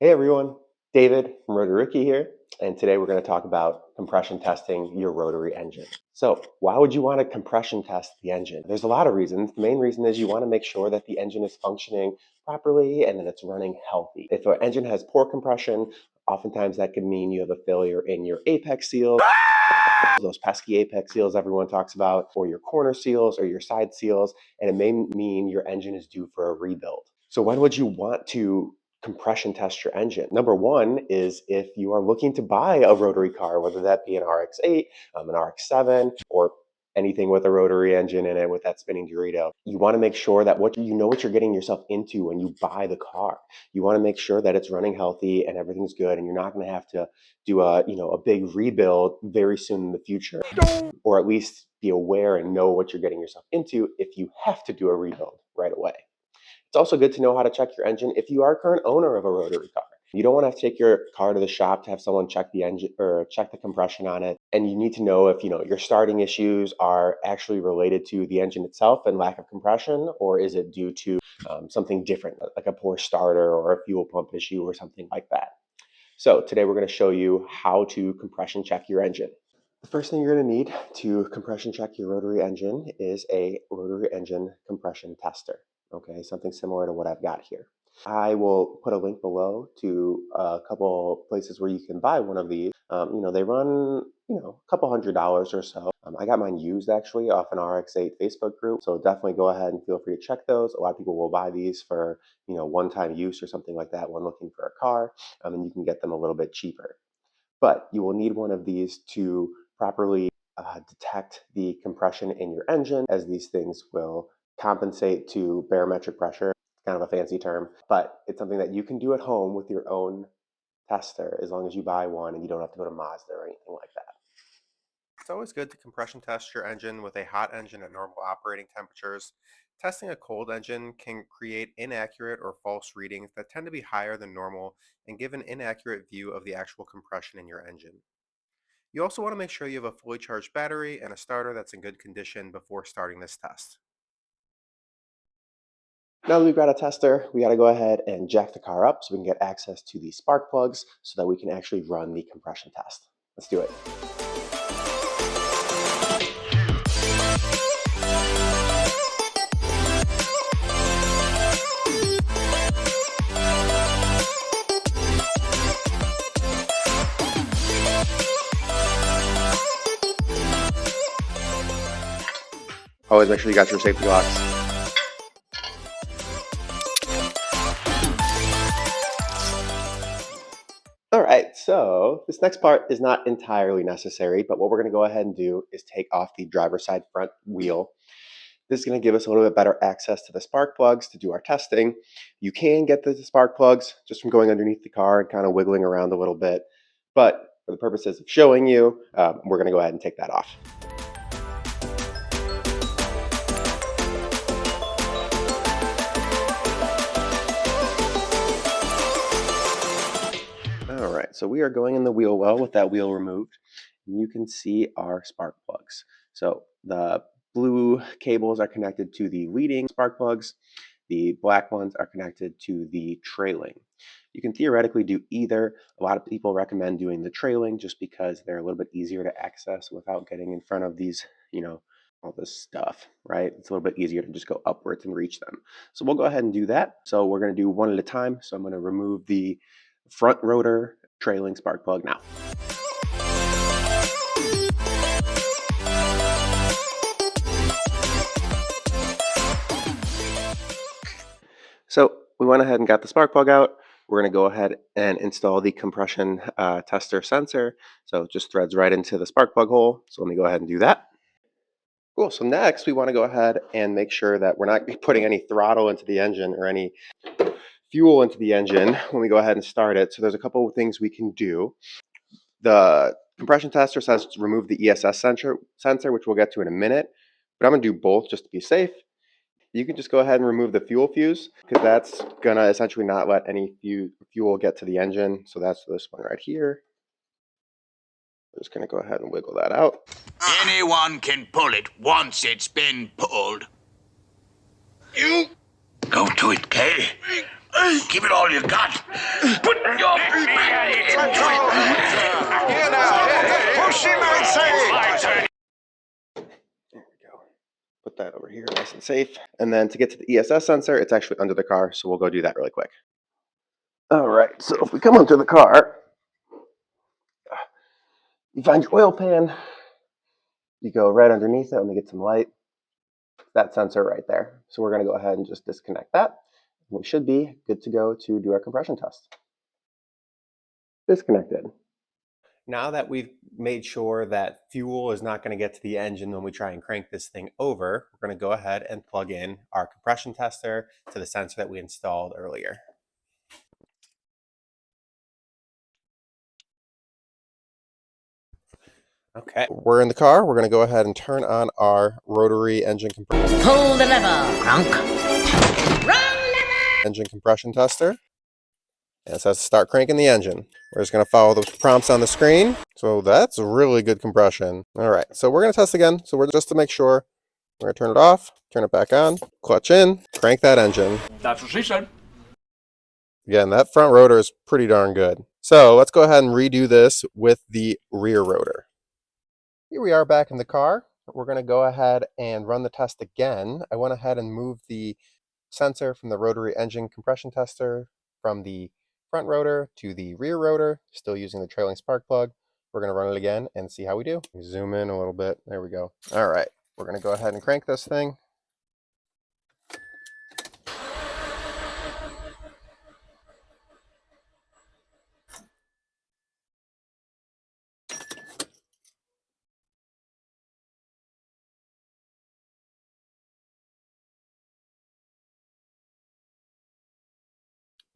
Hey everyone, David from RotaryRookie here, and today we're going to talk about compression testing your rotary engine. So why would you want to compression test the engine? There's a lot of reasons. The main reason is you want to make sure that the engine is functioning properly and that it's running healthy. If an engine has poor compression, oftentimes that could mean you have a failure in your apex seals, those pesky apex seals everyone talks about, or your corner seals or your side seals, and it may mean your engine is due for a rebuild. So when would you want to compression test your engine? Number one is if you are looking to buy a rotary car, whether that be an RX-8, an RX-7, or anything with a rotary engine in it with that spinning Dorito. You want to make sure that what you're getting yourself into when you buy the car. You want to make sure that it's running healthy and everything's good, and you're not going to have to do a big rebuild very soon in the future, or at least be aware and know what you're getting yourself into if you have to do a rebuild right away. It's also good to know how to check your engine if you are a current owner of a rotary car. You don't want to have to take your car to the shop to have someone check the engine or check the compression on it. And you need to know if your starting issues are actually related to the engine itself and lack of compression, or is it due to something different, like a poor starter or a fuel pump issue or something like that. So today we're going to show you how to compression check your engine. The first thing you're going to need to compression check your rotary engine is a rotary engine compression tester. Okay, something similar to what I've got here. I will put a link below to a couple places where you can buy one of these. They run, a couple $100 or so. I got mine used actually off an RX-8 Facebook group. So definitely go ahead and feel free to check those. A lot of people will buy these for, one-time use or something like that when looking for a car. And you can get them a little bit cheaper. But you will need one of these to properly detect the compression in your engine, as these things will compensate to barometric pressure. Kind of a fancy term, but it's something that you can do at home with your own tester as long as you buy one and you don't have to go to Mazda or anything like that. It's always good to compression test your engine with a hot engine at normal operating temperatures. Testing a cold engine can create inaccurate or false readings that tend to be higher than normal and give an inaccurate view of the actual compression in your engine. You also want to make sure you have a fully charged battery and a starter that's in good condition before starting this test. Now that we've got a tester, we got to go ahead and jack the car up so we can get access to the spark plugs so that we can actually run the compression test. Let's do it. Always make sure you got your safety locks. All right, so this next part is not entirely necessary, but what we're going to go ahead and do is take off the driver's side front wheel. This is going to give us a little bit better access to the spark plugs to do our testing. You can get the spark plugs just from going underneath the car and kind of wiggling around a little bit, but for the purposes of showing you, we're going to go ahead and take that off. All right, so we are going in the wheel well with that wheel removed. And you can see our spark plugs. So the blue cables are connected to the leading spark plugs. The black ones are connected to the trailing. You can theoretically do either. A lot of people recommend doing the trailing just because they're a little bit easier to access without getting in front of these, all this stuff, right? It's a little bit easier to just go upwards and reach them. So we'll go ahead and do that. So we're going to do one at a time. So I'm going to remove the front rotor trailing spark plug now. So we went ahead and got the spark plug out. We're going to go ahead and install the compression tester sensor. So it just threads right into the spark plug hole. So let me go ahead and do that. Cool. So next we want to go ahead and make sure that we're not putting any throttle into the engine or any fuel into the engine when we go ahead and start it. So there's a couple of things we can do. The compression tester says to remove the ESS sensor, which we'll get to in a minute, but I'm going to do both just to be safe. You can just go ahead and remove the fuel fuse because that's going to essentially not let any fuel get to the engine. So that's this one right here. We're just going to go ahead and wiggle that out. Anyone can pull it once it's been pulled. You go to it, Kay. Give it all you got. Put your big hand into it. Here now. Push him outside. There we go. Put that over here nice and safe. And then to get to the ESS sensor, it's actually under the car, so we'll go do that really quick. All right, so if we come onto the car, you find your oil pan, you go right underneath it. Let me get some light. That sensor right there. So we're going to go ahead and just disconnect that. We should be good to go to do our compression test. Disconnected. Now that we've made sure that fuel is not going to get to the engine when we try and crank this thing over, we're going to go ahead and plug in our compression tester to the sensor that we installed earlier. Okay, we're in the car. We're going to go ahead and turn on our rotary engine compression. Pull the lever, Bronk. Wrong lever! Engine compression tester. And it says start cranking the engine. We're just going to follow the prompts on the screen. So that's really good compression. All right, so we're going to test again. So we're just to make sure, we're going to turn it off, turn it back on, clutch in, crank that engine. That's what she said. Again, that front rotor is pretty darn good. So let's go ahead and redo this with the rear rotor. Here we are back in the car. We're going to go ahead and run the test again. I went ahead and moved the sensor from the rotary engine compression tester from the front rotor to the rear rotor, still using the trailing spark plug. We're going to run it again and see how we do. Zoom in a little bit. There we go. All right, we're going to go ahead and crank this thing.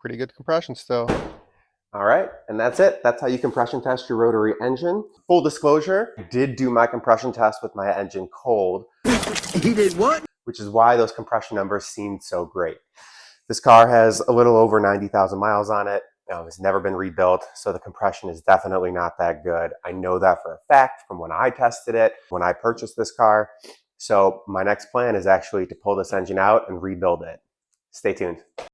Pretty good compression still. All right, and that's it. That's how you compression test your rotary engine. Full disclosure, I did do my compression test with my engine cold. He did what? Which is why those compression numbers seemed so great. This car has a little over 90,000 miles on it. It's never been rebuilt, so the compression is definitely not that good. I know that for a fact from when I tested it, when I purchased this car. So my next plan is actually to pull this engine out and rebuild it. Stay tuned.